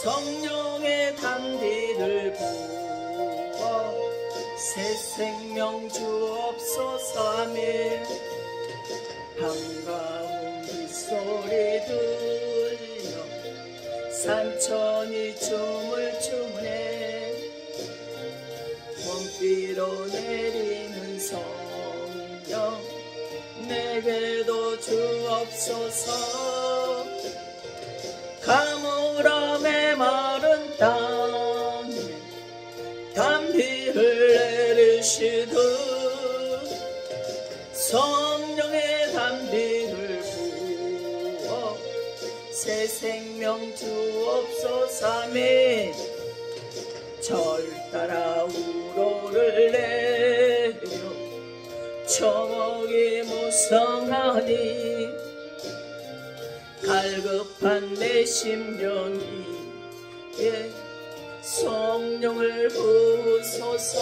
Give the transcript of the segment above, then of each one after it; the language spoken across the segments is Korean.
성령의 단비를 부어 새 생명 주옵소서. 아멘. 반가운 빗소리 들려 산천이 춤을 추네. 봄비로 내리는 성령 내게도 주옵소서. 가물어 메마른 땅에 단비를 내리시듯 성령의 단비를 부어 새 생명 주옵소서. 아멘. 절 따라 우로를 내려 초목이 무성하니 갈급한 내 심령이 성령을 부으소서.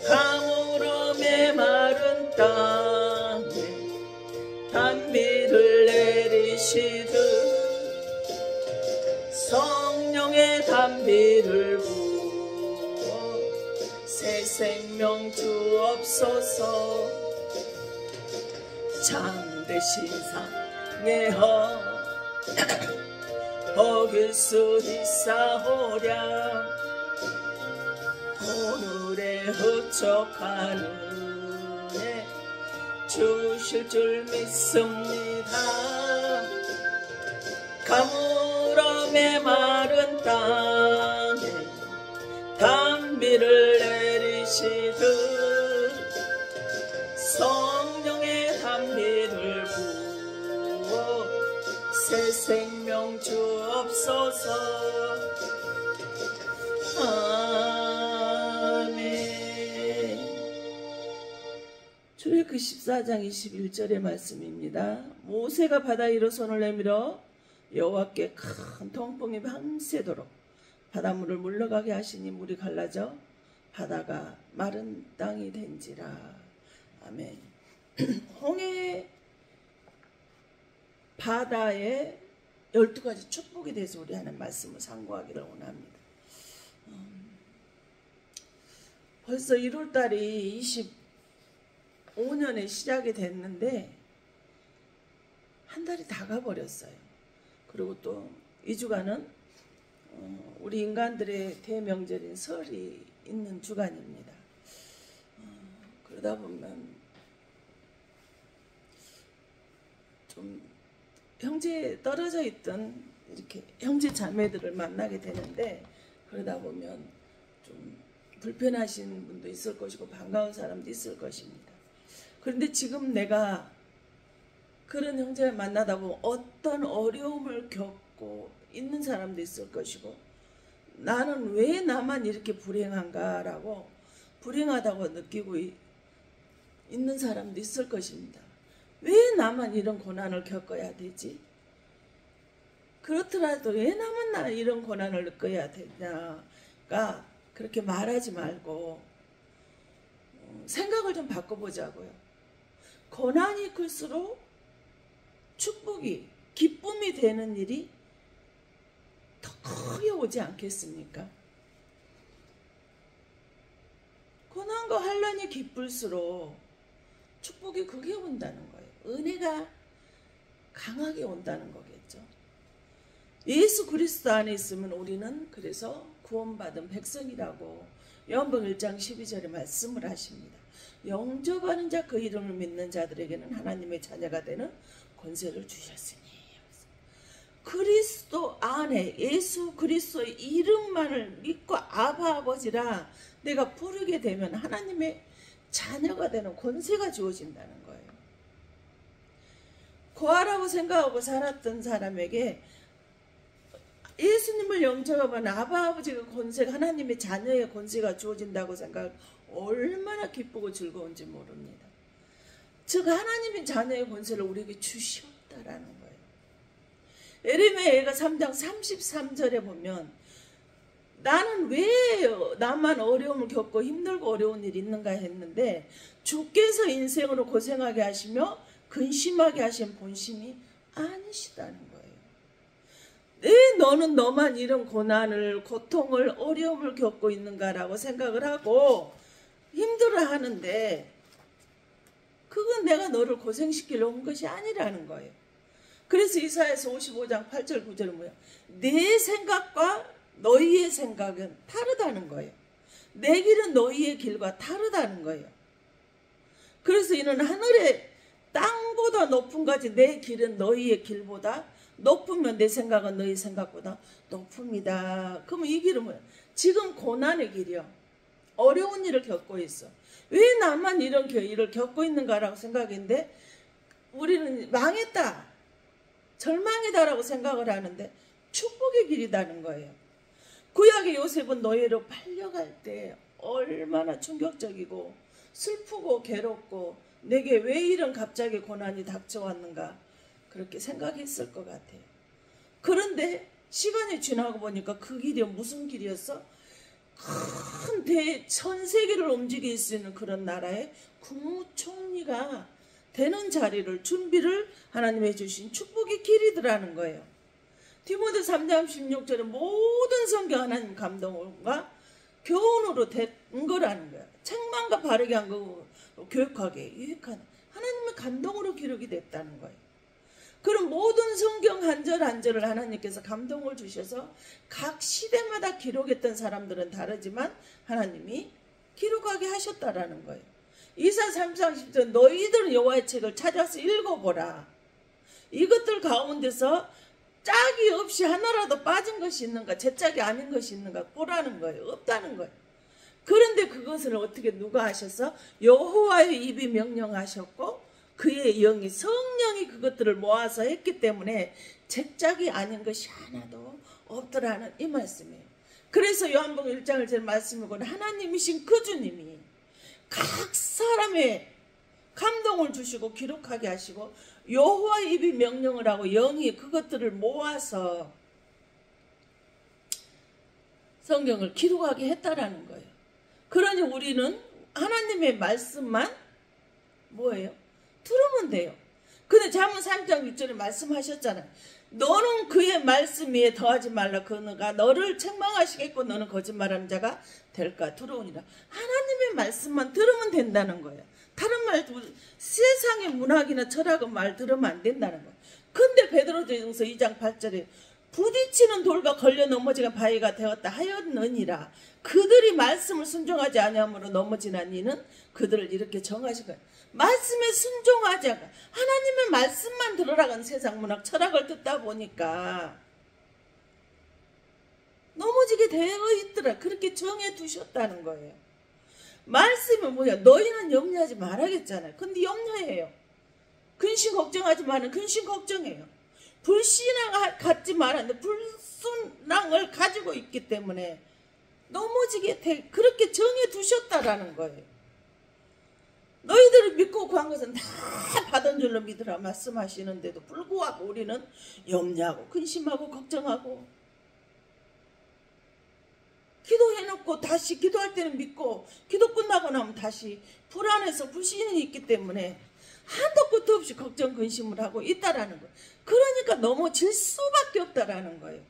가물어 메마른 땅에 단비를 내리시듯 성령의 단비를 부어 새 생명 주옵소서. 장대신상의 허길수 있사오랴. 오늘의 흡족한 은혜 주실 줄 믿습니다. 가물어 메마른 땅에 단비를 내리시듯 성령의 단비를 부어 새 생명 주옵소서. 아멘. 출애굽기 14장 21절의 말씀입니다. 모세가 바다 위로 손을 내밀어 여호와께 큰 통풍이 밤새도록 바닷물을 물러가게 하시니 물이 갈라져 바다가 마른 땅이 된지라. 아멘. 홍해 바다에 12가지 축복에 대해서 우리 하는 말씀을 상고하기를 원합니다. 벌써 1월달이 25년에 시작이 됐는데 한 달이 다 가버렸어요. 그리고 또 2주간은 우리 인간들의 대명절인 설이 있는 주간입니다. 그러다 보면 좀 형제 떨어져 있던 이렇게 형제 자매들을 만나게 되는데, 그러다 보면 좀 불편하신 분도 있을 것이고 반가운 사람도 있을 것입니다. 그런데 지금 내가 그런 형제를 만나다 보면 어떤 어려움을 겪고 있는 사람도 있을 것이고, 나는 왜 나만 이렇게 불행한가 라고 불행하다고 느끼고 있는 사람도 있을 것입니다. 왜 나만 이런 고난을 겪어야 되지? 그렇더라도 왜 나만 이런 고난을 겪어야 되냐가 그렇게 말하지 말고 생각을 좀 바꿔보자고요. 고난이 클수록 축복이, 기쁨이 되는 일이 더 크게 오지 않겠습니까? 고난과 환난이 기쁠수록 축복이 크게 온다는 거예요. 은혜가 강하게 온다는 거겠죠. 예수 그리스도 안에 있으면 우리는 그래서 구원받은 백성이라고 요한복음 1장 12절에 말씀을 하십니다. 영접하는 자, 그 이름을 믿는 자들에게는 하나님의 자녀가 되는 권세를 주셨으니, 그리스도 안에 예수 그리스도의 이름만을 믿고 아바 아버지라 내가 부르게 되면 하나님의 자녀가 되는 권세가 주어진다는 거예요. 고아라고 생각하고 살았던 사람에게 예수님을 영접하면 아바 아버지의 권세가, 하나님의 자녀의 권세가 주어진다고 생각하면 얼마나 기쁘고 즐거운지 모릅니다. 즉 하나님의 자녀의 권세를 우리에게 주셨다라는 거예요. 에레미야 3장 33절에 보면 나는 왜 나만 어려움을 겪고 힘들고 어려운 일이 있는가 했는데, 주께서 인생으로 고생하게 하시며 근심하게 하신 본심이 아니시다는 거예요. 왜 너는 너만 이런 고난을, 고통을, 어려움을 겪고 있는가라고 생각을 하고 힘들어 하는데, 그건 내가 너를 고생시키려고 한 것이 아니라는 거예요. 그래서 이사야서 55장 8절 9절은 뭐야? 내 생각과 너희의 생각은 다르다는 거예요. 내 길은 너희의 길과 다르다는 거예요. 그래서 이는 하늘의 땅보다 높은 거지, 내 길은 너희의 길보다 높으면 내 생각은 너희 생각보다 높습니다. 그러면 이 길은 뭐야? 지금 고난의 길이요. 어려운 일을 겪고 있어. 왜 나만 이런 일을 겪고 있는가라고 생각했는데, 우리는 망했다, 절망이다라고 생각을 하는데 축복의 길이라는 거예요. 구약의 요셉은 노예로 팔려갈 때 얼마나 충격적이고 슬프고 괴롭고 내게 왜 이런 갑자기 고난이 닥쳐왔는가 그렇게 생각했을 것 같아요. 그런데 시간이 지나고 보니까 그 길이 무슨 길이었어? 큰 전 세계를 움직일 수 있는 그런 나라의 국무총리가 되는 자리를 준비를 하나님이 해주신 축복의 길이더라는 거예요. 디모데 3장 16절에 모든 성경 하나님 감동과 교훈으로 된 거라는 거예요. 책망과 바르게 한 거, 교육하게 유익한 하나님의 감동으로 기록이 됐다는 거예요. 그럼 모든 성경 한 절 한 절을 하나님께서 감동을 주셔서 각 시대마다 기록했던 사람들은 다르지만 하나님이 기록하게 하셨다라는 거예요. 이사 3장 10절 너희들은 여호와의 책을 찾아서 읽어보라. 이것들 가운데서 짝이 없이 하나라도 빠진 것이 있는가, 제 짝이 아닌 것이 있는가 보라는 거예요. 없다는 거예요. 그런데 그것을 어떻게 누가 하셔서? 여호와의 입이 명령하셨고 그의 영이, 성령이 그것들을 모아서 했기 때문에 제 짝이 아닌 것이 하나도 없더라는 이 말씀이에요. 그래서 요한복음 1장을 제 말씀이고 하나님이신 그 주님이 각 사람의 감동을 주시고 기록하게 하시고 여호와의 입이 명령을 하고 영이 그것들을 모아서 성경을 기록하게 했다라는 거예요. 그러니 우리는 하나님의 말씀만 뭐예요? 들으면 돼요. 근데 잠언 3장 6절에 말씀하셨잖아요. 너는 그의 말씀 위에 더하지 말라. 그가 너를 책망하시겠고 너는 거짓말하는 자가 될까 두려우니라. 하나님의 말씀만 들으면 된다는 거예요. 다른 말, 세상의 문학이나 철학은 말 들으면 안 된다는 거예요. 근데 베드로전서 2장 8절에 부딪히는 돌과 걸려 넘어지는 바위가 되었다 하였느니라. 그들이 말씀을 순종하지 아니함으로 넘어지는 이는 그들을 이렇게 정하신 거예요. 말씀에 순종하지 않고 하나님의 말씀만 들으라는 세상 문학 철학을 듣다 보니까 넘어지게 되어 있더라. 그렇게 정해 두셨다는 거예요. 말씀은 뭐야? 너희는 염려하지 말아야겠잖아요. 근데 염려해요. 근심 걱정하지 마는 근심 걱정해요. 불신앙 갖지 말았는데 불순앙을 가지고 있기 때문에 넘어지게 그렇게 정해 두셨다라는 거예요. 너희들이 믿고 구한 것은 다 받은 줄로 믿으라 말씀하시는데도 불구하고 우리는 염려하고 근심하고 걱정하고 기도해놓고 다시 기도할 때는 믿고 기도 끝나고 나면 다시 불안해서 불신이 있기 때문에 한도 끝도 없이 걱정 근심을 하고 있다라는 거예요. 그러니까 넘어질 수밖에 없다라는 거예요.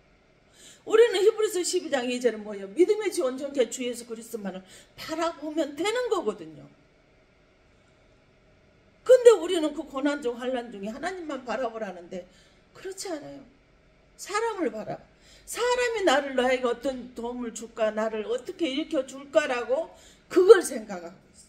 우리는 히브리서 12장 2절은 뭐예요? 믿음의 주 온전케 주 예수 그리스도만을 바라보면 되는 거거든요. 근데 우리는 그 고난 중 환난 중에 하나님만 바라보라는데 그렇지 않아요. 사람을 바라. 사람이 나에게 어떤 도움을 줄까, 나를 어떻게 일으켜 줄까라고 그걸 생각하고 있어.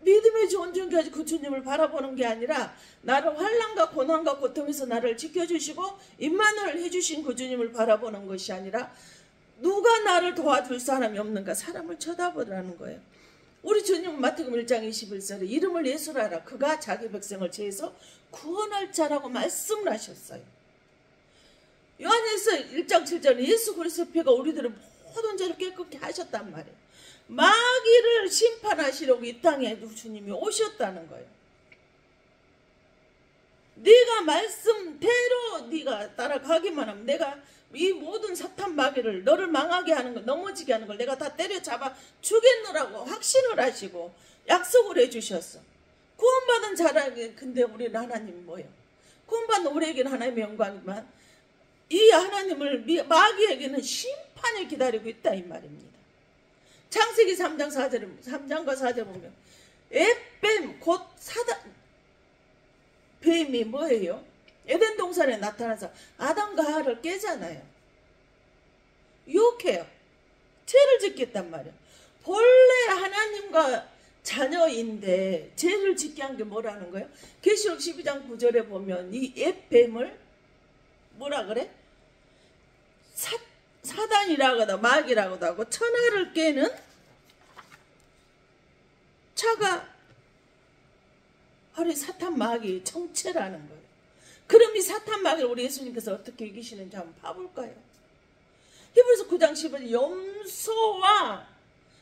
믿음의 주 온전케 그 주님을 바라보는 게 아니라 나를 환난과 고난과 고통에서 나를 지켜주시고 임만을 해주신 그 주님을 바라보는 것이 아니라 누가 나를 도와줄 사람이 없는가 사람을 쳐다보라는 거예요. 우리 주님은 마태복음 1장 21절에 이름을 예수라 하라. 그가 자기 백성을 죄에서 구원할 자라고 말씀을 하셨어요. 요한일서 1장 7절에 예수 그리스도의 피가 우리들의 모든 죄를 깨끗게 하셨단 말이에요. 마귀를 심판하시려고 이 땅에 주님이 오셨다는 거예요. 네가 말씀대로 네가 따라가기만 하면 내가 이 모든 사탄 마귀를 너를 망하게 하는 걸, 넘어지게 하는 걸 내가 다 때려잡아 주겠노라고 확신을 하시고 약속을 해주셨어. 구원받은 자라게. 근데 우리는 하나님 뭐예요? 구원받는 우리에게는 하나님의 영광이지만 이 하나님을 마귀에게는 심판을 기다리고 있다 이 말입니다. 창세기 3장과 4절 보면 뱀 곧 사단 뱀이 뭐예요? 에덴 동산에 나타나서 아담과 하와를 깨잖아요. 유혹해요. 죄를 짓겠단 말이에요. 본래 하나님과 자녀인데 죄를 짓게 한 게 뭐라는 거예요? 계시록 12장 9절에 보면 이 뱀을 뭐라 그래? 사단이라고도 마귀라고도 하고 천하를 깨는 차가 바로 사탄 마귀의 정체라는 거예요. 그럼 이 사탄 마귀를 우리 예수님께서 어떻게 이기시는지 한번 봐볼까요? 히브리서 9장 10절 염소와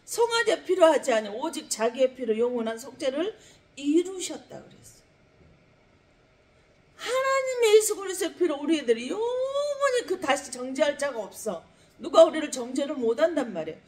송아지 필요하지 않은 오직 자기의 피로 영원한 속죄를 이루셨다 그랬어요. 하나님의 예수 그리스도의 피로 우리 애들이 영원히 그 다시 정죄할 자가 없어. 누가 우리를 정죄를 못한단 말이에요.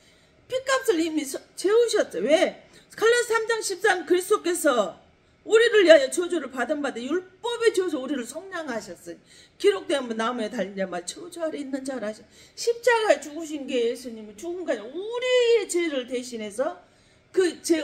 피값을 이미 채우셨죠. 왜? 갈라디아서 3장 13 그리스도께서 우리를 위하여 저주를 받은 바되 율법의 저주 우리를 속량하셨어요. 기록된 나무에 달린 자마다 저주 아래 있는 자라 하셨어요. 십자가에 죽으신 게 예수님이 죽은 게 아니라 우리의 죄를 대신해서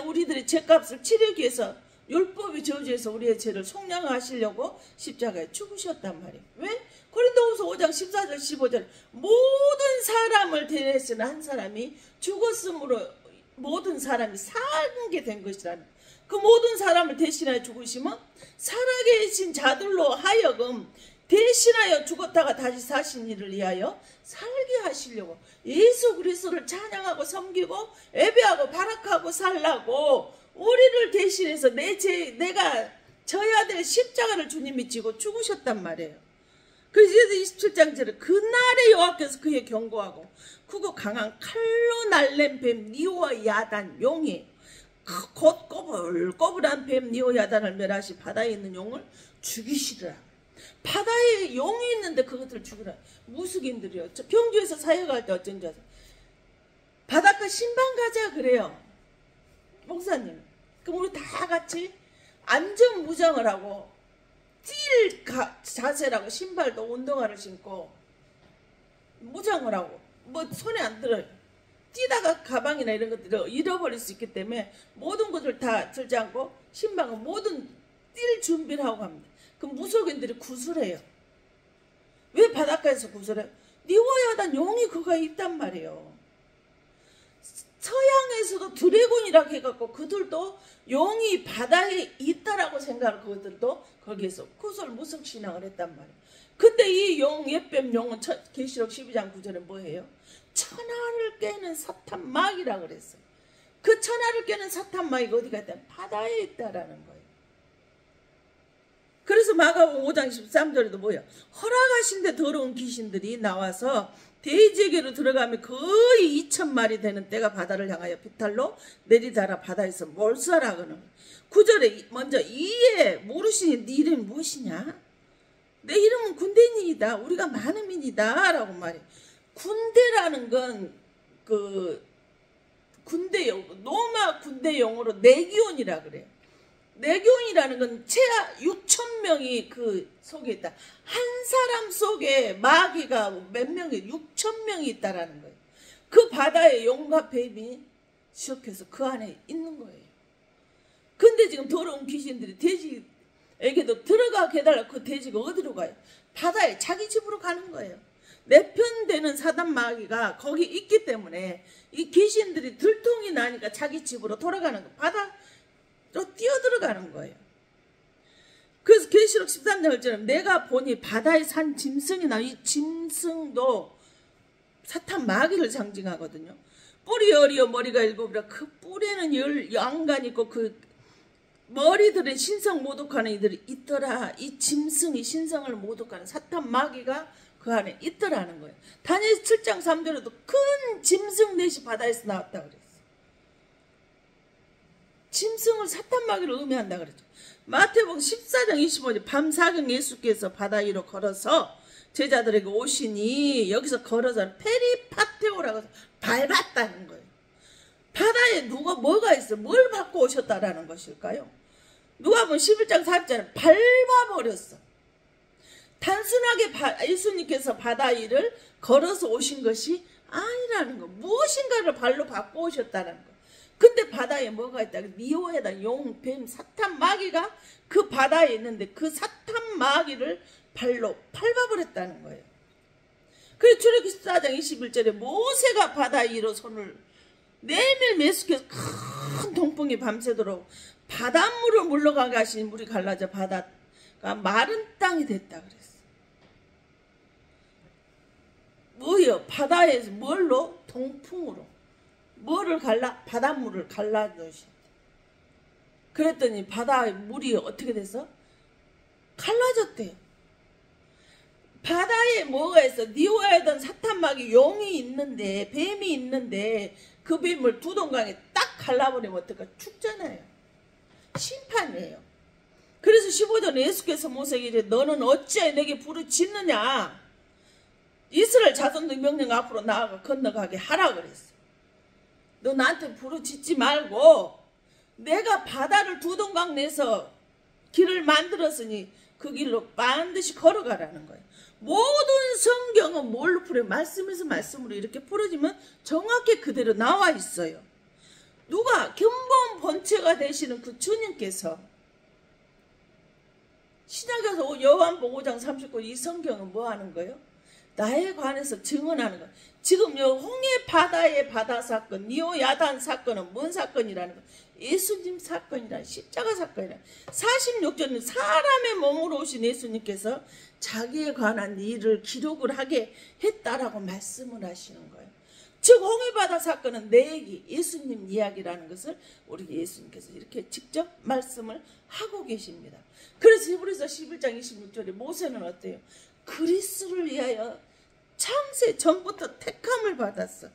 우리들의 죄값을 치르기 위해서 율법의 저주에서 우리의 죄를 속량하시려고 십자가에 죽으셨단 말이에요. 왜? 고린도후서 5장 14절 15절 모든 사람을 대신한 한 사람이 죽었으므로 모든 사람이 살게 된 것이라는 그 모든 사람을 대신하여 죽으시면 살아계신 자들로 하여금 대신하여 죽었다가 다시 사신 이를 위하여 살게 하시려고 예수 그리스도를 찬양하고 섬기고 예배하고 바락하고 살라고 우리를 대신해서 내가 져야 될 십자가를 주님이 지고 죽으셨단 말이에요. 그래서 27장 절에 그날의 여호와께서 그의 경고하고 크고 강한 칼로 날랜 뱀 니오와 야단 용이 곧 꼬불꼬불한 뱀 니오야단을 멸하시 바다에 있는 용을 죽이시리라. 바다에 용이 있는데 그것들을 죽이라. 무속인들이요. 경주에서 사역할 때 어쩐지 아세요? 바닷가 신방 가자 그래요. 목사님. 그럼 우리 다 같이 안전무장을 하고 뛸 자세라고 신발도 운동화를 신고 무장을 하고 뭐 손에 안 들어요. 뛰다가 가방이나 이런 것들을 잃어버릴 수 있기 때문에 모든 것을 다 들지 않고 신방은 모든 뛸 준비를 하고 갑니다. 그럼 무속인들이 구슬해요. 왜 바닷가에서 구슬해요? 니오야단 용이 그거에 있단 말이에요. 서양에서도 드래곤이라고 해갖고 그들도 용이 바다에 있다라고 생각하는 그들도 거기에서 구슬 무속 신앙을 했단 말이에요. 근데 이 용, 옛뱀 용은 계시록 12장 9절에 뭐예요? 천하를 깨는 사탄 마귀라 그랬어요. 그 천하를 깨는 사탄 마귀가 어디가 있다? 바다에 있다라는 거예요. 그래서 마가복음 5장 13절에도 뭐예요? 허락하신데 더러운 귀신들이 나와서 돼지에게로 들어가면 거의 2,000마리 되는 떼가 바다를 향하여 비탈로 내리다라 바다에서 몰살하거든. 9절에 먼저 이에 모르시니 네 이름이 무엇이냐? 내 이름은 군대인이다. 우리가 많음이니다 라고 말해. 군대라는 건 그 군대용 로마 군대 용어로 레기온이라 그래요. 레기온이라는 건 최하 6,000명이 그 속에 있다. 한 사람 속에 마귀가 몇 명이 6,000명이 있다라는 거예요. 그 바다에 용과 뱀이 시작해서 그 안에 있는 거예요. 근데 지금 더러운 귀신들이 돼지에게도 들어가게 해달라고 그 돼지가 어디로 가요? 바다에 자기 집으로 가는 거예요. 내 편 되는 사단 마귀가 거기 있기 때문에 이 귀신들이 들통이 나니까 자기 집으로 돌아가는 거 바다로 뛰어들어가는 거예요. 그래서 계시록 13장처럼 내가 보니 바다에 산 짐승이나 이 짐승도 사탄 마귀를 상징하거든요. 뿔이 여리여 머리가 일곱이라 그 뿔에는 양간이 있고 그 머리들은 신성 모독하는 이들이 있더라. 이 짐승이 신성을 모독하는 사탄 마귀가 그 안에 있더라는 거예요. 다니엘 7장 3절에도 큰 짐승 넷이 바다에서 나왔다 그랬어. 짐승을 사탄 마귀를 의미한다 그랬죠. 마태복음 14장 25절 밤 사경 예수께서 바다 위로 걸어서 제자들에게 오시니 여기서 걸어서 페리파테오라고 해서 밟았다는 거예요. 바다에 뭐가 있어? 뭘 밟고 오셨다라는 것일까요? 누가복음 11장 40절에 밟아버렸어. 단순하게 예수님께서 바다 위를 걸어서 오신 것이 아니라는 거. 무엇인가를 발로 밟고 오셨다는 거. 근데 바다에 뭐가 있다? 니오에다 용, 뱀, 사탄, 마귀가 그 바다에 있는데 그 사탄, 마귀를 발로 밟아버렸다는 거예요. 그래서 출애굽기 14장 21절에 모세가 바다 위로 손을 매일 매숙해서 큰 동풍이 밤새도록 바닷물을 물러가게 하신 물이 갈라져 바다가 마른 땅이 됐다 그랬어. 뭐요? 바다에서 뭘로? 동풍으로. 뭐를 바닷물을 갈라주셨대. 그랬더니 바다의 물이 어떻게 됐어? 갈라졌대요. 바다에 뭐가 있어? 니오야던 사탄마귀 용이 있는데, 뱀이 있는데 그 뱀을 두 동강에 딱 갈라버리면 어떨까? 죽잖아요. 심판이에요. 그래서 15절에 예수께서 모세에게 이르되 너는 어찌하여 내게 부르짖느냐? 이스라엘 자손들 명령 앞으로 나아가 건너가게 하라 그랬어. 너 나한테 부르짖지 말고 내가 바다를 두 동강 내서 길을 만들었으니 그 길로 반드시 걸어가라는 거예요. 모든 성경은 뭘로 풀어요? 말씀에서 말씀으로 이렇게 풀어지면 정확히 그대로 나와 있어요. 누가? 근본 본체가 되시는 그 주님께서 신약에서 요한복음 5장 39절 이 성경은 뭐 하는 거예요? 나에 관해서 증언하는 거예요. 지금 요 홍해 바다의 바다 사건, 니오야단 사건은 뭔 사건이라는 거예요? 예수님 사건이라, 십자가 사건이라. 46절은 사람의 몸으로 오신 예수님께서 자기에 관한 일을 기록을 하게 했다라고 말씀을 하시는 거예요. 즉 홍해바다 사건은 내 얘기, 예수님 이야기라는 것을 우리 예수님께서 이렇게 직접 말씀을 하고 계십니다. 그래서 히브리서 11장 26절에 모세는 어때요? 그리스도를 위하여 창세 전부터 택함을 받았어.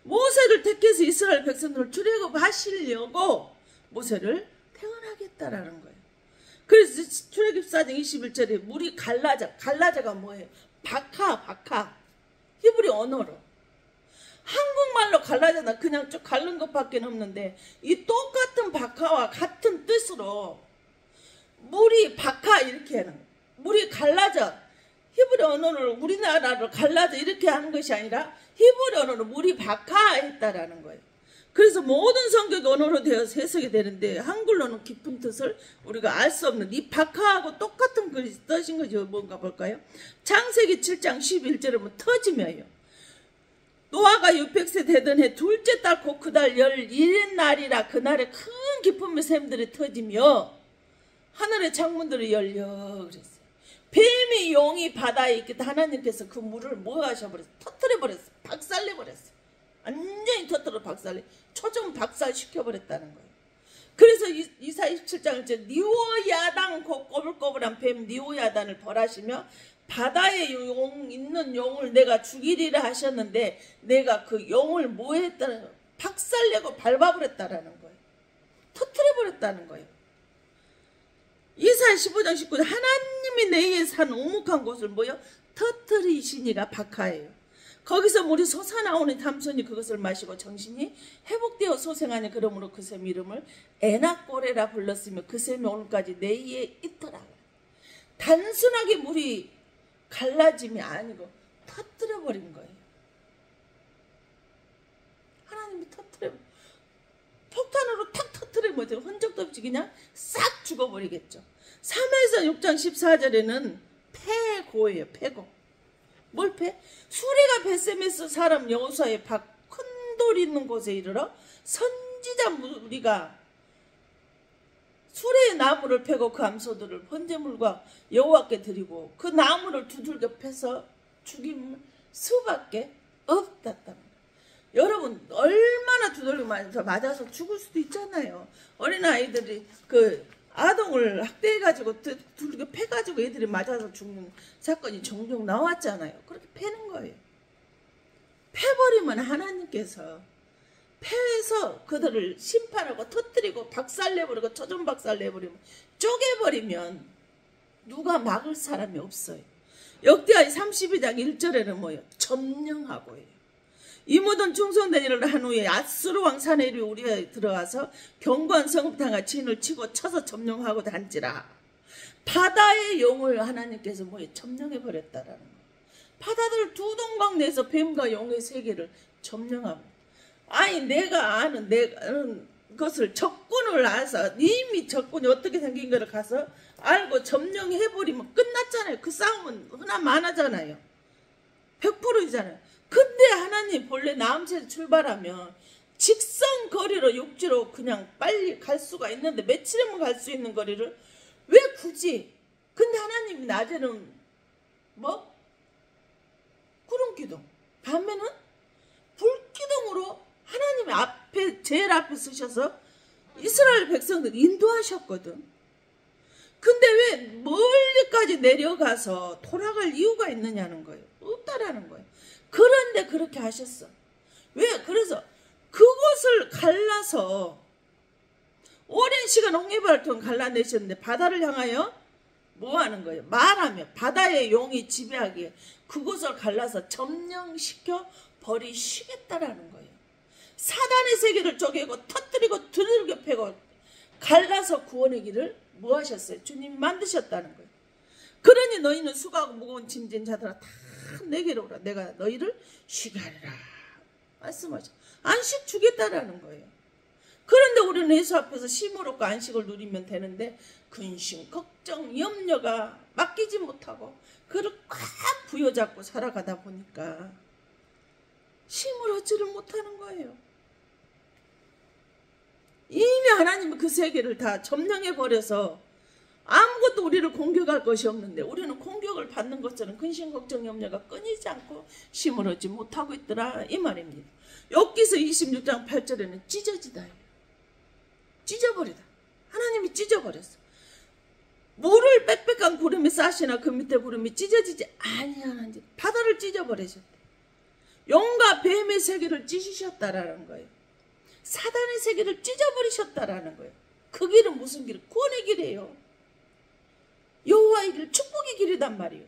모세를 택해서 이스라엘 백성들을 출애굽하시려고 모세를 태어나겠다라는 거예요. 그래서 출애굽 4장 21절에 물이 갈라져가 뭐예요? 바카 히브리 언어로. 한국말로 갈라져나 그냥 쭉 갈른 것밖에 없는데 이 똑같은 바카와 같은 뜻으로 물이 바카 이렇게 하는 거예요. 물이 갈라져. 히브리 언어를 우리나라로 갈라져 이렇게 하는 것이 아니라 히브리 언어로 물이 바카했다라는 거예요. 그래서 모든 성경 언어로 되어서 해석이 되는데 한글로는 깊은 뜻을 우리가 알 수 없는 이 바카하고 똑같은 뜻인 것이 뭔가 볼까요? 창세기 7장 11절에 보면 터지며요. 노아가 600세 되던 해 둘째 달 곧 그 달 11일 날이라 그날에 큰 기쁨의 샘들이 터지며 하늘의 창문들이 열려 그랬어요. 뱀이 용이 바다에 있기 때문에 하나님께서 그 물을 뭐 하셔버렸어? 터뜨려버렸어. 박살내버렸어. 완전히 터뜨려 박살내. 초점 박살시켜버렸다는 거예요. 그래서 이사 27장을 니오야단 곧 꼬불꼬불한 뱀 니오야단을 벌하시며 바다에 있는 용을 내가 죽이리라 하셨는데 내가 그 용을 뭐 했다는 거예요? 박살내고 밟아버렸다라는 거예요. 터뜨려버렸다는 거예요. 이사야 15장 19절 하나님이 내에 산 오목한 곳을 뭐요? 터뜨리시니가 바카예요. 거기서 물이 솟아나오는 삼손이 그것을 마시고 정신이 회복되어 소생하니 그러므로 그 샘 이름을 에낙고레라 불렀으며 그 샘이 오늘까지 내에 있더라. 단순하게 물이 갈라짐이 아니고 터뜨려버린 거예요. 하나님이 폭탄으로 탁 터뜨리면 흔적도 없이 그냥 싹 죽어버리겠죠. 3에서 6장 14절에는 패고예요. 패고. 뭘 패? 수레가 벳셈에서 사람 여호수아의 박 큰 돌 있는 곳에 이르러 선지자 무리가 수레의 나무를 패고 그 암소들을 번제물과 여호와께 드리고 그 나무를 두들겨 패서 죽임 수밖에 없었다. 여러분 얼마나 두들겨 맞아서 죽을 수도 있잖아요. 어린아이들이 그 아동을 학대해가지고 두들겨 패가지고 애들이 맞아서 죽는 사건이 종종 나왔잖아요. 그렇게 패는 거예요. 패버리면 하나님께서 패해서 그들을 심판하고 터뜨리고 박살내버리고 초전 박살내버리면 쪼개버리면 누가 막을 사람이 없어요. 역대하 32장 1절에는 뭐예요? 점령하고예요. 이 모든 충성된 일을 한 후에 아수르 왕 사네립이 우리에 들어와서 견고한 성읍당과 진을 치고 쳐서 점령하고 단지라. 바다의 용을 하나님께서 뭐에 점령해 버렸다라는 거예요. 바다들 두 동강 내서 뱀과 용의 세계를 점령하고, 아니 내가 아는 것을 적군을 알아서 이미 적군이 어떻게 생긴 거를 가서 알고 점령해버리면 끝났잖아요. 그 싸움은 흔한 만하잖아요. 100%이잖아요. 근데 하나님 본래 나음새에서 출발하면 직선 거리로 육지로 그냥 빨리 갈 수가 있는데, 며칠이면 갈 수 있는 거리를 왜 굳이? 근데 하나님이 낮에는 뭐? 구름기둥, 밤에는 불기둥으로 하나님의 앞에 제일 앞에 쓰셔서 이스라엘 백성들 인도하셨거든. 근데 왜 멀리까지 내려가서 돌아갈 이유가 있느냐는 거예요. 없다라는 거예요. 그런데 그렇게 하셨어. 왜? 그래서 그곳을 갈라서 오랜 시간 옥내바를 통해 갈라내셨는데, 바다를 향하여 뭐 하는 거예요? 말하며 바다의 용이 지배하기에 그곳을 갈라서 점령시켜 버리시겠다라는 거예요. 사단의 세계를 쪼개고 터뜨리고 두들겨 패고 갈라서 구원의 길을 뭐 하셨어요? 주님 만드셨다는 거예요. 그러니 너희는 수고하고 무거운 짐진 자들아 다 내게로 오라. 내가 너희를 쉬게 하리라 말씀하셔. 안식 주겠다라는 거예요. 그런데 우리는 예수 앞에서 쉼을 얻고 안식을 누리면 되는데, 근심, 걱정, 염려가 맡기지 못하고 그를 꽉 부여잡고 살아가다 보니까 쉼을 얻지를 못하는 거예요. 이미 하나님은 그 세계를 다 점령해버려서 아무것도 우리를 공격할 것이 없는데, 우리는 공격을 받는 것처럼 근심, 걱정, 염려가 끊이지 않고 쉼을 얻지 못하고 있더라, 이 말입니다. 욥기서 26장 8절에는 찢어지다, 찢어버리다. 하나님이 찢어버렸어. 물을 빽빽한 구름이 싸시나 그 밑에 구름이 찢어지지 아니하는지 바다를 찢어버리셨대. 용과 뱀의 세계를 찢으셨다라는 거예요. 사단의 세계를 찢어버리셨다라는 거예요. 그 길은 무슨 길? 구원의 길이에요. 여호와의 길, 축복의 길이단 말이에요.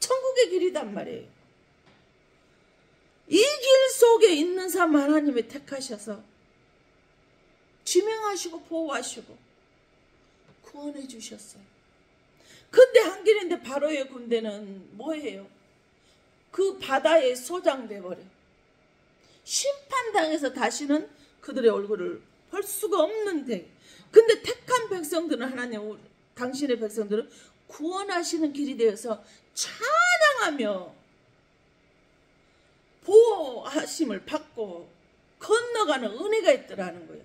천국의 길이단 말이에요. 이 길 속에 있는 사람 하나님이 택하셔서 지명하시고 보호하시고 구원해 주셨어요. 근데 한 길인데 바로의 군대는 뭐예요? 그 바다에 소장돼 버려. 심판당해서 다시는 그들의 얼굴을 볼 수가 없는데, 근데 택한 백성들은 하나님, 당신의 백성들은 구원하시는 길이 되어서 찬양하며 보호하심을 받고 건너가는 은혜가 있더라는 거예요.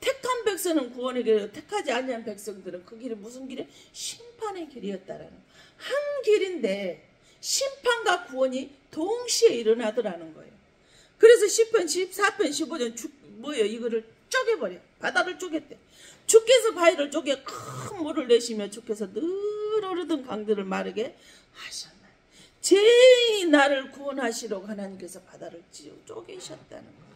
택한 백성은 구원의 길이고 택하지 아니한 백성들은 그 길이 무슨 길이? 심판의 길이었다라는 거예요. 한 길인데 심판과 구원이 동시에 일어나더라는 거예요. 그래서 10편, 14편, 15편 뭐예요? 이거를 쪼개버려. 바다를 쪼갰대. 주께서 바위를 쪼개 큰 물을 내시며 주께서 늘 오르던 강들을 마르게 하셨나요? 제 나를 구원하시려고 하나님께서 바다를 쪼개셨다는 거예요.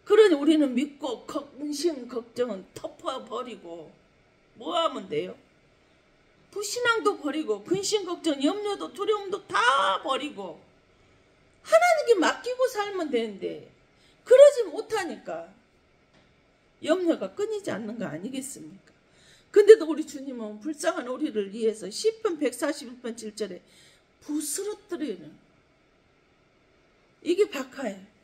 그러니 우리는 믿고 근심, 걱정은 덮어버리고 뭐 하면 돼요? 불신앙도 버리고 근심, 걱정, 염려도 두려움도 다 버리고 하나님께 맡기고 살면 되는데, 그러지 못하니까 염려가 끊이지 않는 거 아니겠습니까? 근데도 우리 주님은 불쌍한 우리를 위해서 시편 141편 7절에 부스러뜨리는, 이게 박하예요.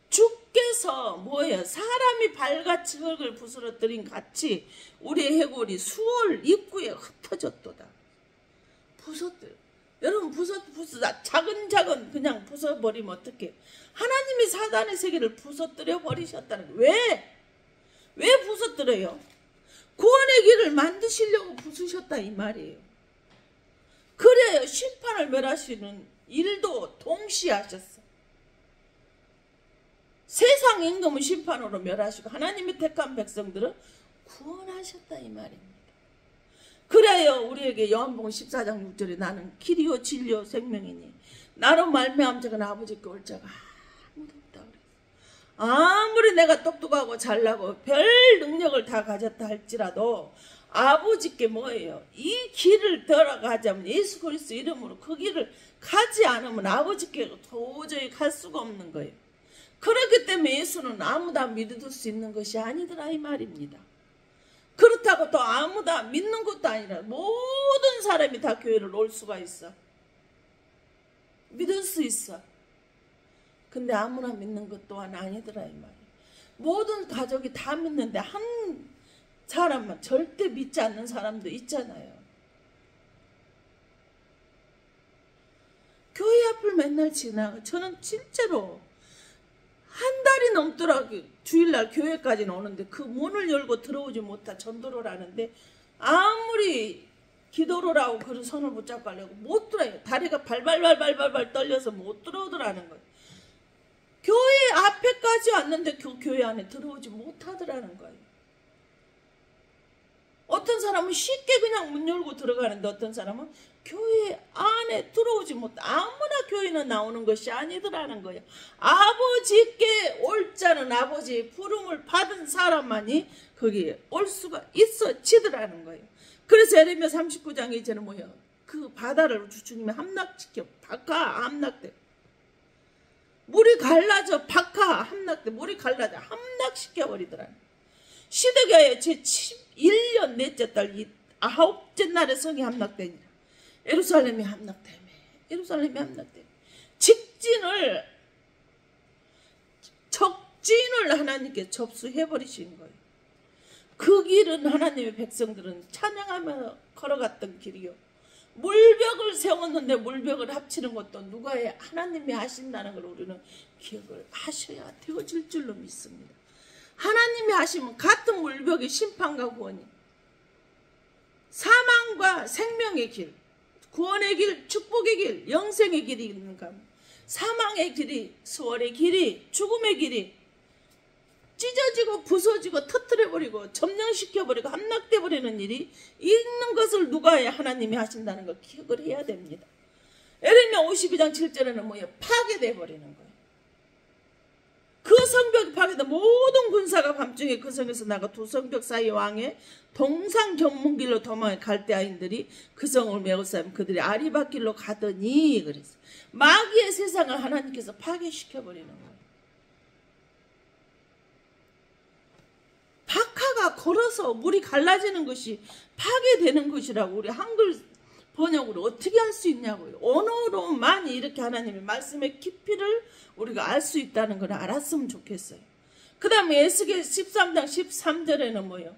주께서 뭐예요? 사람이 발같이 흙을 부스러뜨린 같이 우리의 해골이 수월 입구에 흩어졌도다. 부서뜨려. 여러분 작은 그냥 부숴버리면 어떡해? 하나님이 사단의 세계를 부서뜨려 버리셨다는 거예요. 왜 부서뜨려요? 구원의 길을 만드시려고 부수셨다 이 말이에요. 그래요. 심판을 멸하시는 일도 동시에 하셨어. 세상 임금은 심판으로 멸하시고 하나님이 택한 백성들은 구원하셨다 이 말입니다. 그래요. 우리에게 요한복음 14장 6절에 나는 길이요 진리요 생명이니 나로 말미암아 자는 아버지께 올 자가 아무도 없다 그랬어. 아무리 내가 똑똑하고 잘나고 별 능력을 다 가졌다 할지라도 아버지께 뭐예요? 이 길을 들어가자면 예수 그리스도 이름으로 그 길을 가지 않으면 아버지께 도저히 갈 수가 없는 거예요. 그렇기 때문에 예수는 아무나 믿을 수 있는 것이 아니더라 이 말입니다. 그렇다고 또 아무도 믿는 것도 아니라 모든 사람이 다 교회를 올 수가 있어. 믿을 수 있어. 근데 아무나 믿는 것 또한 아니더라 이 말이야. 모든 가족이 다 믿는데 한 사람만 절대 믿지 않는 사람도 있잖아요. 교회 앞을 맨날 지나가. 저는 진짜로 한 달이 넘더라고요. 주일날 교회까지는 오는데 그 문을 열고 들어오지 못한 전도를 하는데 아무리 기도를 하고 그런 손을 붙잡고 하려고 못 들어요. 다리가 발발발발발 떨려서 못 들어오더라는 거예요. 교회 앞에까지 왔는데 교회 안에 들어오지 못하더라는 거예요. 어떤 사람은 쉽게 그냥 문 열고 들어가는데 어떤 사람은 교회 안에 들어오지 못해. 아무나 교회는 나오는 것이 아니더라는 거예요. 아버지께 올 자는 아버지의 부름을 받은 사람만이 거기에 올 수가 있어지더라는 거예요. 그래서 예레미야 39장 이제는 뭐예요? 그 바다를 주님이 함락시켜 박하 함락돼. 물이 갈라져 박하 함락돼. 물이 갈라져 함락시켜 버리더라는 거예요. 시드기야의 제 1년 넷째 달 9째 날에 성이 함락되니라. 예루살렘이 함락되며 예루살렘이 함락되며 적진을 하나님께 접수해버리신 거예요. 그 길은 하나님의 백성들은 찬양하며 걸어갔던 길이요. 물벽을 세웠는데 물벽을 합치는 것도 누가 해? 하나님이 하신다는 걸 우리는 기억을 하셔야 되어질 줄로 믿습니다. 하나님이 하시면 같은 물벽의 심판과 구원이 사망과 생명의 길, 구원의 길, 축복의 길, 영생의 길이 있는가? 사망의 길이, 수월의 길이, 죽음의 길이 찢어지고 부서지고 터뜨려버리고 점령시켜버리고 함락돼버리는 일이 있는 것을 누가 해? 하나님이 하신다는 걸 기억을 해야 됩니다. 예레미야 52장 7절에는 뭐예요? 파괴돼버리는 거예요. 그 성벽이 파괴돼 모든 군사가 밤중에 그 성에서 나가 두 성벽 사이 왕의 동상 견문길로 도망해 갈대아인들이 그 성을 메워싸면 그들이 아리밧길로 가더니 그랬어. 마귀의 세상을 하나님께서 파괴시켜버리는 거예요. 박하가 걸어서 물이 갈라지는 것이 파괴되는 것이라고 우리 한글 번역으로 어떻게 할 수 있냐고요. 언어로만 이렇게 하나님의 말씀의 깊이를 우리가 알 수 있다는 걸 알았으면 좋겠어요. 그 다음에 에스겔 13장 13절에는 뭐예요?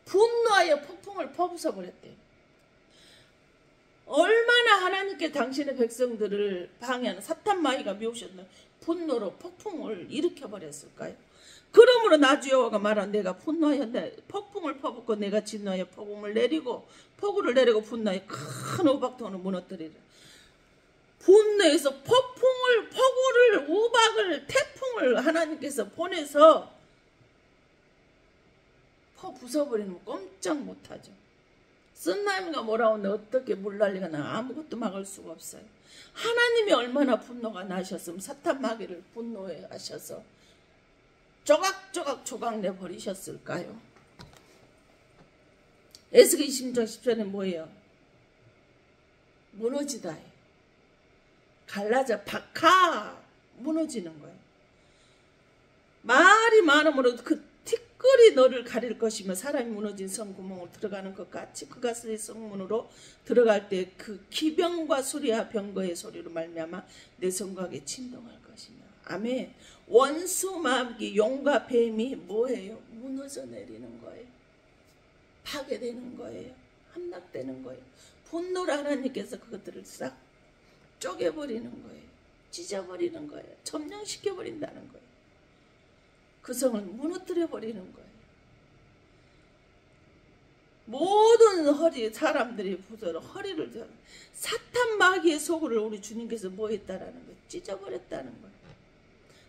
분노하여 폭풍을 퍼부숴 버렸대요. 얼마나 하나님께 당신의 백성들을 방해하는 사탄 마귀가 미우셨나 분노로 폭풍을 일으켜버렸을까요? 그러므로 나 주 여호와가 말한 내가 분노하여 폭풍을 퍼붓고 내가 진노하여 폭우를 내리고 분노하여 큰 우박통을 무너뜨리라. 분노해서 폭우를 우박을 태풍을 하나님께서 보내서 부숴버리면 꼼짝 못하죠. 쓴나미가 몰아오는데 어떻게 물난리가 나 아무것도 막을 수가 없어요. 하나님이 얼마나 분노가 나셨으면 사탄 마귀를 분노해 하셔서 조각 내버리셨을까요? 에스겔 20장 10절에 뭐예요? 무너지다. 갈라져 박하 무너지는 거예요. 말이 많음으로 그 티끌이 너를 가릴 것이며 사람이 무너진 성구멍으로 들어가는 것 같이 그가 그 성문으로 들어갈 때 그 기병과 수리와 병거의 소리로 말미암아 내 성곽에 진동할 것이며. 아멘. 원수 마귀 용과 뱀이 뭐예요? 무너져 내리는 거예요. 파괴되는 거예요. 함락되는 거예요. 분노로 하나님께서 그것들을 싹 쪼개버리는 거예요. 찢어버리는 거예요. 점령시켜버린다는 거예요. 그 성을 무너뜨려버리는 거예요. 모든 사람들이 부서로 허리를 져 사탄 마귀의 소굴을 우리 주님께서 뭐 했다라는 거예요? 찢어버렸다는 거예요.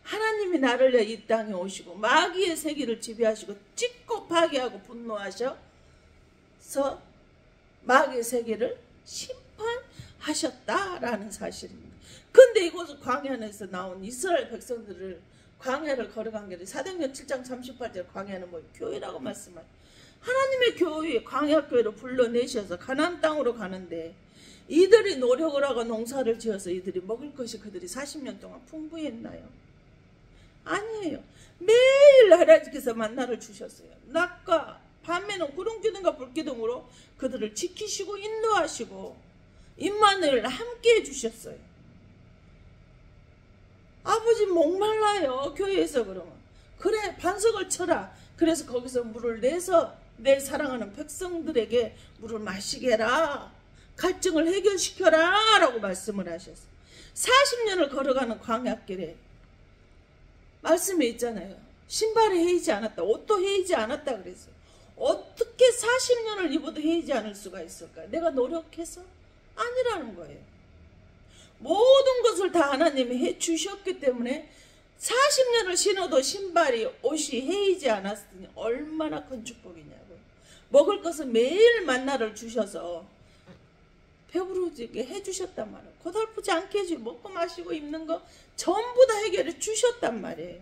하나님이 나를 위해 이 땅에 오시고 마귀의 세계를 지배하시고 찢고 파괴하고 분노하셔서 마귀의 세계를 심판하셨다라는 사실입니다. 근데 이곳은 광야에서 나온 이스라엘 백성들을 광야를 걸어간 게 사도행전 7장 38절 광야는 뭐 교회라고 말씀하죠. 하나님의 교회 광야교회로 불러내셔서 가나안 땅으로 가는데 이들이 노력을 하고 농사를 지어서 이들이 먹을 것이 그들이 40년 동안 풍부했나요? 아니에요. 매일 하나님께서 만나를 주셨어요. 낮과 밤에는 구름기둥과 불기둥으로 그들을 지키시고 인도하시고 임마누엘 함께 해주셨어요. 아버지 목말라요. 교회에서 그러면. 그래 반석을 쳐라. 그래서 거기서 물을 내서 내 사랑하는 백성들에게 물을 마시게 해라. 갈증을 해결시켜라 라고 말씀을 하셨어요. 40년을 걸어가는 광야길에 말씀에 있잖아요. 신발이 헤이지 않았다. 옷도 헤이지 않았다 그랬어요. 어떻게 40년을 입어도 헤이지 않을 수가 있을까? 내가 노력해서? 아니라는 거예요. 모든 것을 다 하나님이 해주셨기 때문에 40년을 신어도 신발이 옷이 헤이지 않았으니 얼마나 큰 축복이냐고요. 먹을 것은 매일 만나를 주셔서 배부르게 해주셨단 말이에요. 고달프지 않게 해주고 먹고 마시고 입는 거 전부 다 해결해 주셨단 말이에요.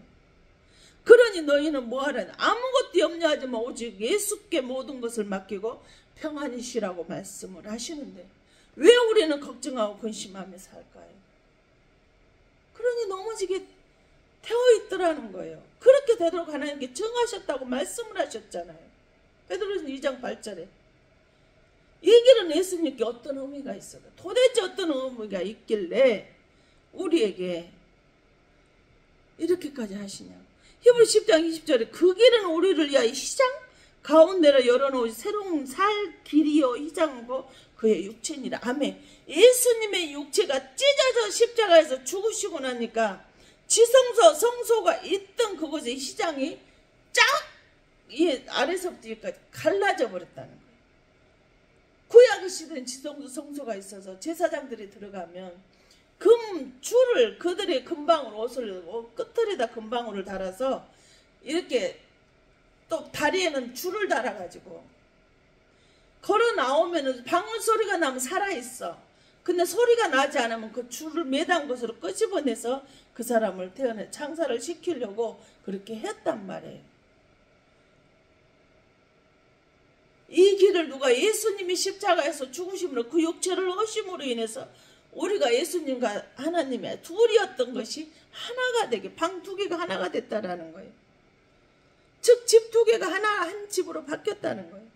그러니 너희는 뭐하라? 아무것도 염려하지 마. 오직 예수께 모든 것을 맡기고 평안히 쉬라고 말씀을 하시는데 왜 우리는 걱정하고 근심하며 살까요? 그러니 넘어지게 태워 있더라는 거예요. 그렇게 되도록 하나님께 정하셨다고 말씀을 하셨잖아요. 베드로전서 2장 8절에 이 길은 예수님께 어떤 의미가 있어요? 도대체 어떤 의미가 있길래 우리에게 이렇게까지 하시냐고. 히브리서 10장 20절에 그 길은 우리를 위하여 시장 가운데로 열어놓은 새로운 살 길이요 희장하고 그의 육체니라. 아멘. 예수님의 육체가 찢어져 십자가에서 죽으시고 나니까 지성소 성소가 있던 그곳의 시장이 쫙 아래서부터 여기까지 갈라져 버렸다는 거예요. 구약의 시대는 지성소 성소가 있어서 제사장들이 들어가면 금줄을 그들의 금방울 옷을 끝털에다 금방울을 달아서 이렇게 또 다리에는 줄을 달아가지고 걸어 나오면은 방울 소리가 나면 살아있어. 근데 소리가 나지 않으면 그 줄을 매단 것으로 끄집어내서 그 사람을 태어나 창사를 시키려고 그렇게 했단 말이에요. 이 길을 누가 예수님이 십자가에서 죽으심으로 그 육체를 허심으로 인해서 우리가 예수님과 하나님의 둘이었던 것이 하나가 되게 방 두 개가 하나가 됐다라는 거예요. 즉 집 두 개가 한 집으로 바뀌었다는 거예요.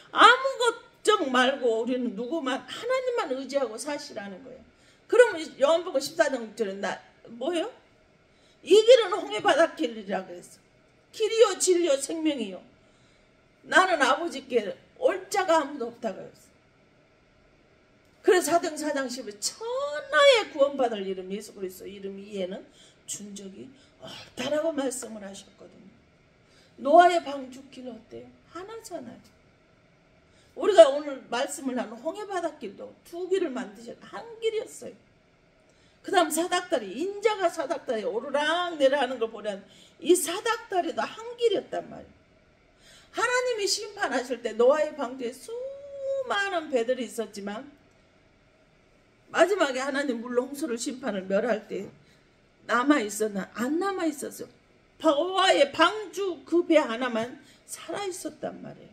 아무 걱정 말고 우리는 누구만 하나님만 의지하고 사시라는 거예요. 그러면 요한복음 14장 6절에 뭐예요? 이 길은 홍해바닷길이라고 했어. 길이요 진리요 생명이요. 나는 아버지께 올 자가 아무도 없다고 했어. 그래서 4장 10에 천하에 구원받을 이름 예수 그리스도 이름 이에는 준 적이 없다라고 말씀을 하셨거든요. 노아의 방주길 어때요? 하나잖아요. 우리가 오늘 말씀을 하는 홍해바닷길도 두 길을 만드셨 한 길이었어요. 그 다음 사닥다리 인자가 사닥다리에 오르락 내려가는 걸 보면 이 사닥다리도 한 길이었단 말이에요. 하나님이 심판하실 때 노아의 방주에 수많은 배들이 있었지만 마지막에 하나님 물로 홍수를 심판을 멸할 때 남아있었나? 안 남아있었어요. 노아의 방주 그 배 하나만 살아있었단 말이에요.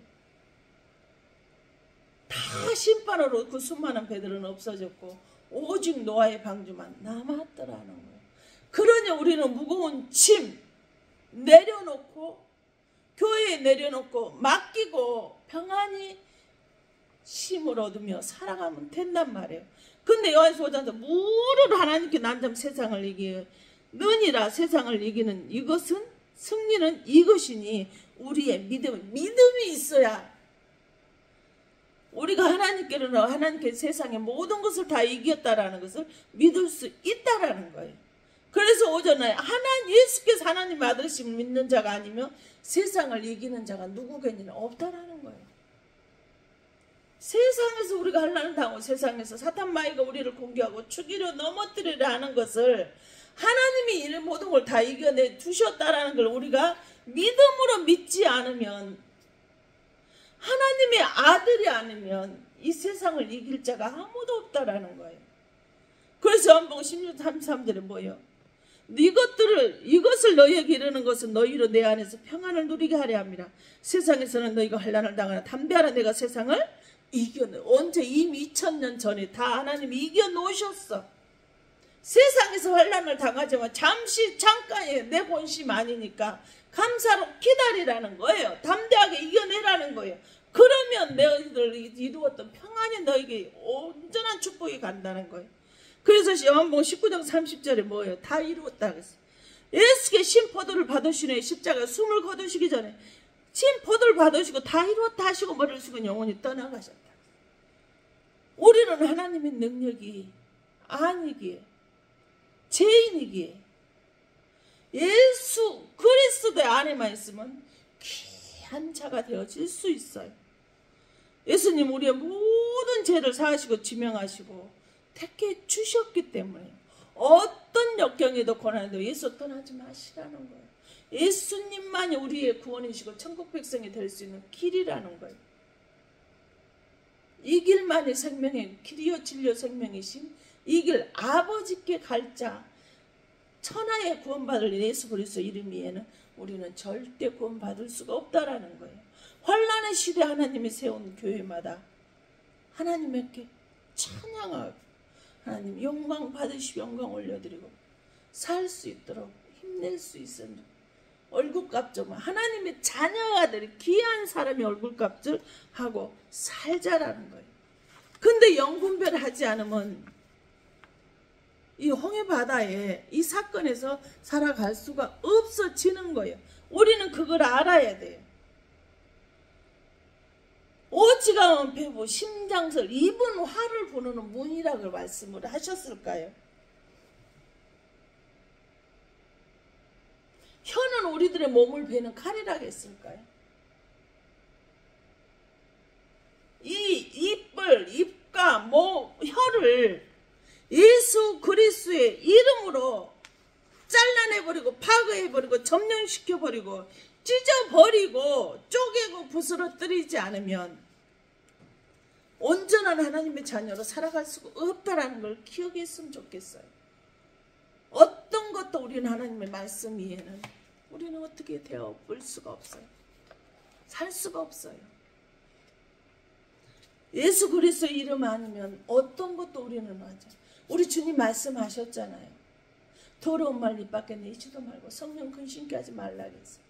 다 심판으로 그 수많은 배들은 없어졌고 오직 노아의 방주만 남았더라는 거예요. 그러니 우리는 무거운 짐 내려놓고 교회에 내려놓고 맡기고 평안히 쉼을 얻으며 살아가면 된단 말이에요. 근데 요한서 5장에서 무릇 하나님께 난점 세상을 이기느니라. 세상을 이기는 이것은 승리는 이것이니 우리의 믿음이 있어야 우리가 하나님께로는 하나님께 세상의 모든 것을 다 이겼다라는 것을 믿을 수 있다라는 거예요. 그래서 오전에 예수께서 하나님의 아들심을 믿는 자가 아니면 세상을 이기는 자가 누구겠느냐 없다라는 거예요. 세상에서 우리가 환난을 당하고 세상에서 사탄 마귀가 우리를 공격하고 죽이려 넘어뜨리려 하는 것을 하나님이 이 모든 걸 다 이겨내 주셨다라는 걸 우리가 믿음으로 믿지 않으면 하나님의 아들이 아니면 이 세상을 이길 자가 아무도 없다라는 거예요. 그래서 요한복음 16:33절에 뭐예요? 이것을 너희에게 이르는 것은 너희로 내 안에서 평안을 누리게 하려 함이라. 세상에서는 너희가 환난을 당하나 담대하라. 내가 세상을 언제 이미 2000년 전에 다 하나님이 이겨놓으셨어. 세상에서 환난을 당하지만 잠깐의 내 본심 아니니까 감사로 기다리라는 거예요. 담대하게 이겨내라는 거예요. 그러면 너희들 이루었던 평안이 너에게 온전한 축복이 간다는 거예요. 그래서 요한복음 19장 30절에 뭐예요? 다 이루었다 그랬어요. 예수께 신포도를 받으시네. 십자가 숨을 거두시기 전에 신포도를 받으시고 다 이루었다 하시고 머리를 숙은 영혼이 떠나가셨다. 우리는 하나님의 능력이 아니기에, 죄인이기에 예수 그리스도의 안에만 있으면 귀한 자가 되어질 수 있어요. 예수님 우리의 모든 죄를 사하시고 지명하시고 택해 주셨기 때문에 어떤 역경에도 고난에도 예수 떠나지 마시라는 거예요. 예수님만이 우리의 구원이시고 천국 백성이 될 수 있는 길이라는 거예요. 이 길만이 생명의 길이요 진리요 생명이신 이 길 아버지께 갈 자 천하의 구원받을 예수 그리스도 이름 위에는 우리는 절대 구원받을 수가 없다라는 거예요. 환난의 시대 하나님이 세운 교회마다 하나님께 찬양하고 하나님 영광 받으시고 영광 올려드리고 살 수 있도록 힘낼 수 있는 얼굴값 좀 하나님의 자녀아들이 귀한 사람이 얼굴값을 하고 살자라는 거예요. 근데 영분별 하지 않으면 이 홍해바다에 이 사건에서 살아갈 수가 없어지는 거예요. 우리는 그걸 알아야 돼요. 오지가운 배부 심장설 입은 화를 부르는 문이라고 말씀을 하셨을까요? 혀는 우리들의 몸을 베는 칼이라고 했을까요? 이 입을 입과 혀를 예수 그리스도의 이름으로 잘라내버리고 파괴해버리고 점령시켜버리고 찢어버리고 쪼개고 부스러뜨리지 않으면 온전한 하나님의 자녀로 살아갈 수가 없다라는 걸 기억했으면 좋겠어요. 어떤 것도 우리는 하나님의 말씀 위에는 우리는 어떻게 되어볼 수가 없어요. 살 수가 없어요. 예수 그리스도 이름 아니면 어떤 것도 우리는 하죠. 우리 주님 말씀하셨잖아요. 더러운 말 입 밖에 내지도 말고 성령 근심케 하지 말라 그랬어요.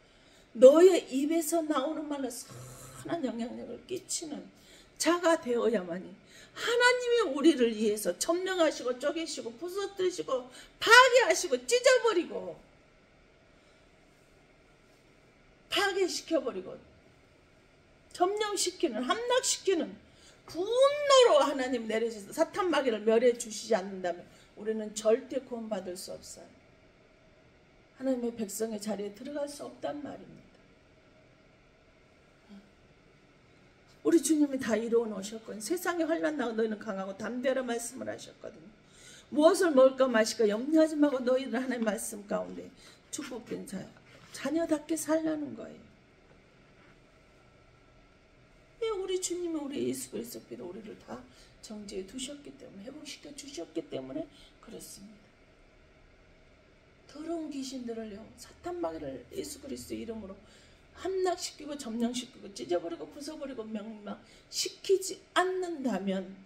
너의 입에서 나오는 말로 선한 영향력을 끼치는 자가 되어야만이 하나님이 우리를 위해서 점령하시고 쪼개시고 부서뜨리시고 파괴하시고 찢어버리고 파괴시켜버리고 점령시키는 함락시키는 분노로 하나님 내려주셔서 사탄 마귀를 멸해 주시지 않는다면 우리는 절대 구원받을 수 없어요. 하나님의 백성의 자리에 들어갈 수 없단 말입니다. 우리 주님이 다 이루어 놓으셨거든요. 세상에 환난 나고 너희는 강하고 담대하라 말씀을 하셨거든요. 무엇을 먹을까 마실까 염려하지 말고 너희는 하나님의 말씀 가운데 축복된 자녀답게 살라는 거예요. 우리 주님은 우리 예수 그리스도께서 우리를 다 정죄해 두셨기 때문에 회복시켜 주셨기 때문에 그렇습니다. 더러운 귀신들을요 사탄 마귀를 예수 그리스도 이름으로 함락시키고 점령시키고 찢어버리고 부숴버리고 멸망시키지 않는다면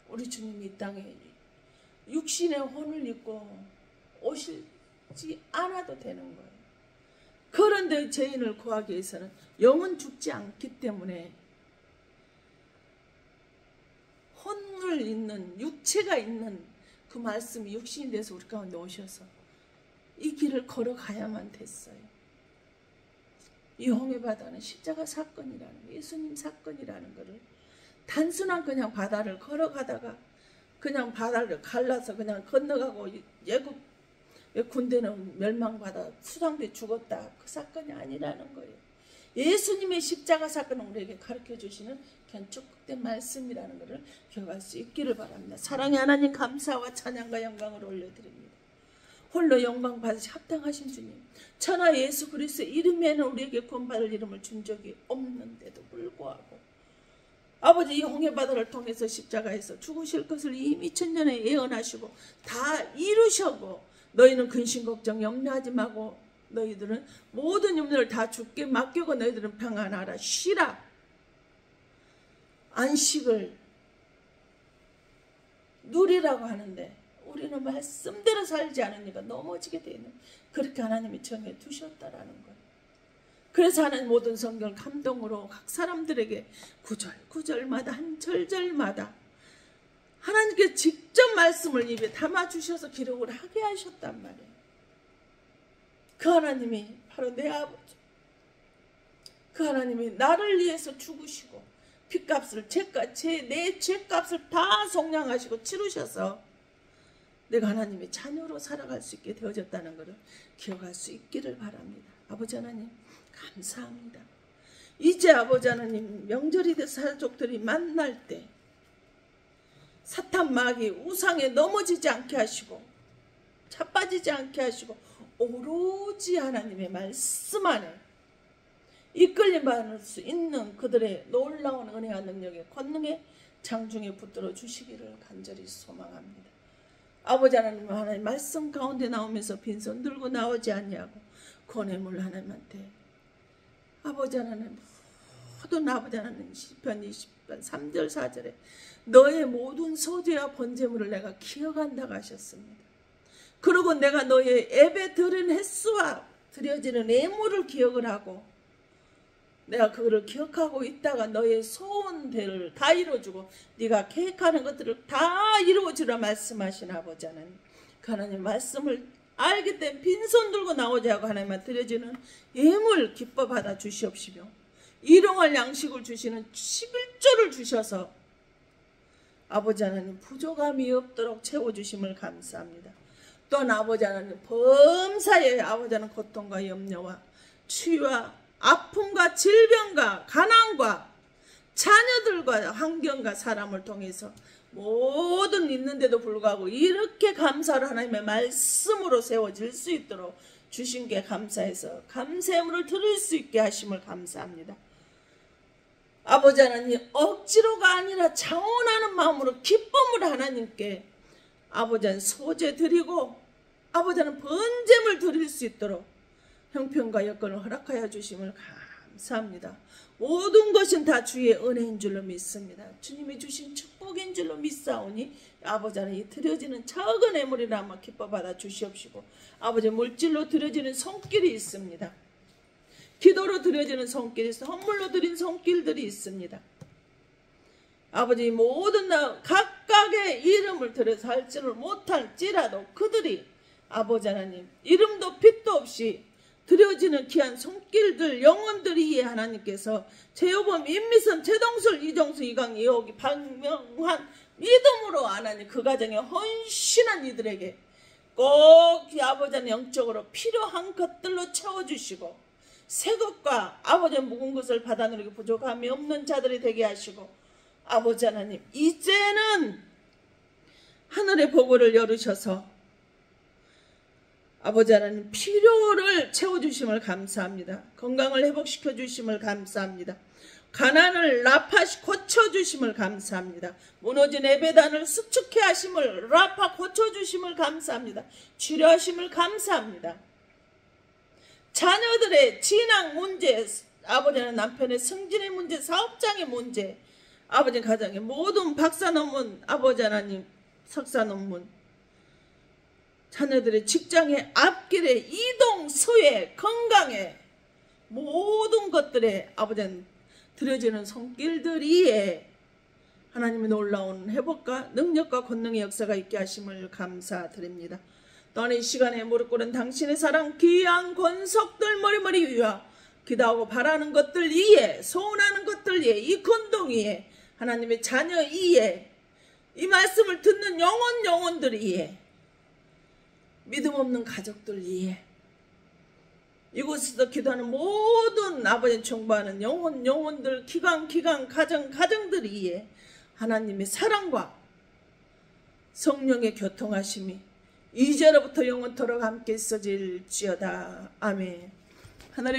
우리 주님이 이 땅에 육신의 혼을 입고 오시지 않아도 되는 거예요. 그런데 죄인을 구하기 위해서는 영은 죽지 않기 때문에 혼을 있는 육체가 있는 그 말씀이 육신이 돼서 우리 가운데 오셔서 이 길을 걸어가야만 됐어요. 이 홍해바다는 십자가 사건이라는 예수님 사건이라는 것을 단순한 그냥 바다를 걸어가다가 그냥 바다를 갈라서 그냥 건너가고 예굽 군대는 멸망받아 수상돼 죽었다 그 사건이 아니라는 거예요. 예수님의 십자가 사건은 우리에게 가르쳐 주시는 견축된 말씀이라는 것을 기억할 수 있기를 바랍니다. 사랑의 하나님 감사와 찬양과 영광을 올려드립니다. 홀로 영광 받으시 합당하신 주님 천하 예수 그리스도의 이름에는 우리에게 구원받을 이름을 준 적이 없는데도 불구하고 아버지 이 홍해바다를 통해서 십자가에서 죽으실 것을 이미 천년에 예언하시고 다 이루셨고 너희는 근심 걱정 염려하지 말고 너희들은 모든 염려를 다 주께 맡기고 너희들은 평안하라 쉬라 안식을 누리라고 하는데 우리는 말씀대로 살지 않으니까 넘어지게 되는, 그렇게 하나님이 정해 두셨다라는 거예요. 그래서 하나님 모든 성경을 감동으로 각 사람들에게 구절 구절마다 한 절절마다 하나님께 직접 말씀을 입에 담아주셔서 기록을 하게 하셨단 말이에요. 그 하나님이 바로 내 아버지, 그 하나님이 나를 위해서 죽으시고 핏값을 내 죄값을 다 속량하시고 치르셔서 내가 하나님의 자녀로 살아갈 수 있게 되어졌다는 것을 기억할 수 있기를 바랍니다. 아버지 하나님 감사합니다. 이제 아버지 하나님 명절이 돼서 가족들이 만날 때 사탄 마귀 우상에 넘어지지 않게 하시고 자빠지지 않게 하시고 오로지 하나님의 말씀 안에 이끌림 받을 수 있는 그들의 놀라운 은혜와 능력에 권능에 장중에 붙들어 주시기를 간절히 소망합니다. 아버지 하나님, 하나님 말씀 가운데 나오면서 빈손 들고 나오지 아니하고 권해물 하나님한테 아버지 하나님 모든 아버지 하나님 시편 20편 3절 4절에 너의 모든 소재와 번제물을 내가 기억한다고 하셨습니다. 그리고 내가 너의 예배 드린 횟수와 드려지는 예물을 기억을 하고 내가 그거를 기억하고 있다가 너의 소원들을 다 이루어주고 네가 계획하는 것들을 다 이루어주라 말씀하신 아버지 하나님, 그 하나님 말씀을 알기 때문에 빈손 들고 나오지 않고 하나님만 드려지는 예물 기뻐 받아 주시옵시며 일용할 양식을 주시는 11조를 주셔서 아버지 하나님 부족함이 없도록 채워주심을 감사합니다. 또한 아버지 하나님 범사에 아버지 하나님 고통과 염려와 추위와 아픔과 질병과 가난과 자녀들과 환경과 사람을 통해서 모든 있는데도 불구하고 이렇게 감사를 하나님의 말씀으로 세워질 수 있도록 주신 게 감사해서 감사함을 들을 수 있게 하심을 감사합니다. 아버지 하나님 억지로가 아니라 자원하는 마음으로 기쁨을 하나님께 아버지 하나님 소재 드리고 아버지 하나님 번제물 드릴 수 있도록 형편과 여건을 허락하여 주심을 감사합니다. 모든 것은 다 주의 은혜인 줄로 믿습니다. 주님이 주신 축복인 줄로 믿사오니 아버지 하나님 드려지는 작은 예물이라마 기뻐 받아 주시옵시고 아버지 물질로 드려지는 손길이 있습니다. 기도로 드려지는 손길이 있어 헌물로 드린 손길들이 있습니다. 아버지 모든 각각의 이름을 들여서 할지를 못할지라도 그들이 아버지 하나님 이름도 빛도 없이 드려지는 귀한 손길들 영혼들이 하나님께서 제호범 임미선 최동술 이정수 이강 이호기 박명환 믿음으로 하나님 그 가정에 헌신한 이들에게 꼭 아버지 하나님 영적으로 필요한 것들로 채워주시고 새 것과 아버지 묵은 것을 받아 누리기 부족함이 없는 자들이 되게 하시고 아버지 하나님 이제는 하늘의 보고를 열으셔서 아버지 하나님 필요를 채워주심을 감사합니다. 건강을 회복시켜 주심을 감사합니다. 가난을 고쳐주심을 감사합니다. 무너진 예배단을 수축해 하심을 고쳐주심을 감사합니다. 치료하심을 감사합니다. 자녀들의 진학 문제, 아버지 하나님 남편의 승진의 문제, 사업장의 문제, 아버지 가정의 모든 박사 논문, 아버지 하나님 석사 논문, 자녀들의 직장의 앞길에 이동, 소외, 건강에 모든 것들에 아버지 드려지는 손길들이에 하나님의 놀라운 회복과 능력과 권능의 역사가 있게 하심을 감사드립니다. 또한 이 시간에 무릎 꿇은 당신의 사랑 귀한 권속들 머리머리 위와 기도하고 바라는 것들 이에 소원하는 것들 이에 이 건동 이에 하나님의 자녀 이에 이 말씀을 듣는 영혼들 이에 믿음 없는 가족들 이에 이곳에서 기도하는 모든 아버지 총부하는 영혼들 기관 가정들 이에 하나님의 사랑과 성령의 교통하심이 이제로부터 영원토록 함께 있어질지어다. 아멘. 하늘의